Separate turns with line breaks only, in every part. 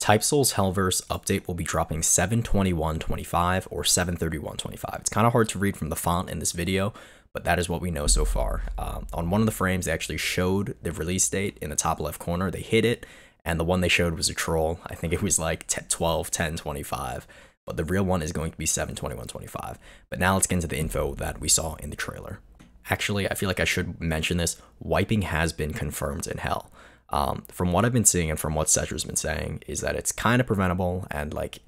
Type Soul's Hellverse update will be dropping 7/21/25 or 7/31/25. It's kind of hard to read from the font in this video, but that is what we know so far. On one of the frames, they actually showed the release date in the top left corner. They hit it, and the one they showed was a troll. I think it was like 12/10/25, but the real one is going to be 7/21/25. But now let's get into the info that we saw in the trailer. Actually, I feel like I should mention this. Wiping has been confirmed in Hell. From what I've been seeing and from what Cetra's been saying is that it's kind of preventable and like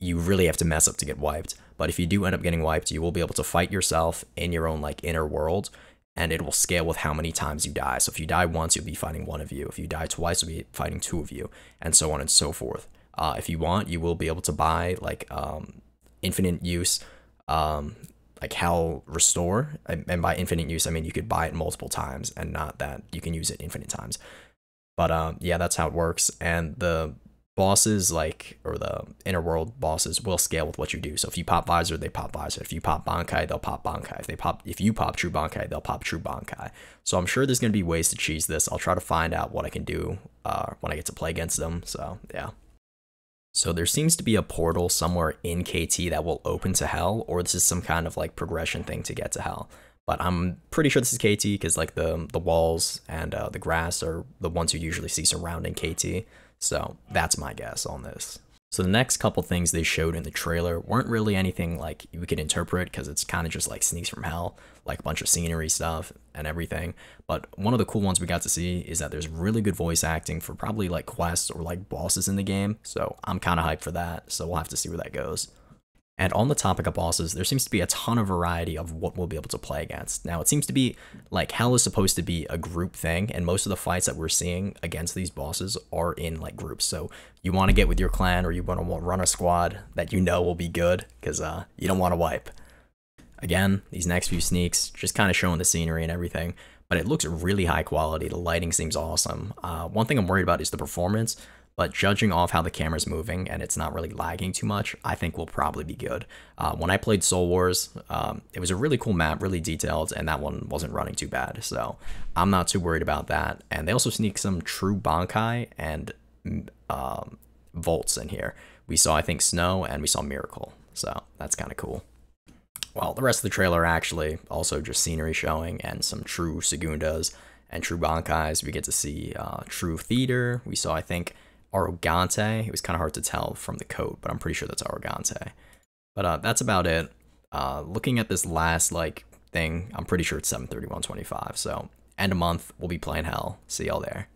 you really have to mess up to get wiped. But if you do end up getting wiped, you will be able to fight yourself in your own like inner world, and it will scale with how many times you die. So if you die once, you'll be fighting one of you. If you die twice, you'll be fighting two of you, and so on and so forth. If you want, you will be able to buy like infinite use, like Hell Restore. And by infinite use, I mean you could buy it multiple times, and not that you can use it infinite times. But yeah, that's how it works. And the bosses, like, or the inner world bosses, will scale with what you do. So if you pop Visor, they pop Visor. If you pop Bankai, they'll pop Bankai. If you pop True Bankai, they'll pop True Bankai. So I'm sure there's gonna be ways to cheese this. I'll try to find out what I can do when I get to play against them. So yeah. So there seems to be a portal somewhere in KT that will open to Hell, or this is some kind of like progression thing to get to Hell. But I'm pretty sure this is KT because like the walls and the grass are the ones you usually see surrounding KT. So that's my guess on this. So the next couple things they showed in the trailer weren't really anything like you could interpret because it's kind of just like Sneaks from Hell, like a bunch of scenery stuff and everything. But one of the cool ones we got to see is that there's really good voice acting for probably like quests or like bosses in the game. So I'm kind of hyped for that. So we'll have to see where that goes. And on the topic of bosses, there seems to be a ton of variety of what we'll be able to play against. Now, it seems to be like Hell is supposed to be a group thing, and most of the fights that we're seeing against these bosses are in like groups. So you want to get with your clan or you want to run a squad that you know will be good because you don't want to wipe. Again, these next few sneaks just kind of showing the scenery and everything, but it looks really high quality. The lighting seems awesome. One thing I'm worried about is the performance. But judging off how the camera's moving and it's not really lagging too much, I think we'll probably be good. When I played Soul Wars, it was a really cool map, really detailed, and that one wasn't running too bad. So I'm not too worried about that. And they also sneak some true Bankai and Volts in here. We saw, I think, Snow, and we saw Miracle. So that's kind of cool. Well, the rest of the trailer are actually also just scenery showing and some true Segundas and true Bankais. We get to see true Theater. We saw, I think, Arrogante. It was kind of hard to tell from the coat, but I'm pretty sure that's Arrogante. But that's about it. Looking at this last like thing, I'm pretty sure it's 7/31/25. So end of month, we'll be playing Hell. See y'all there.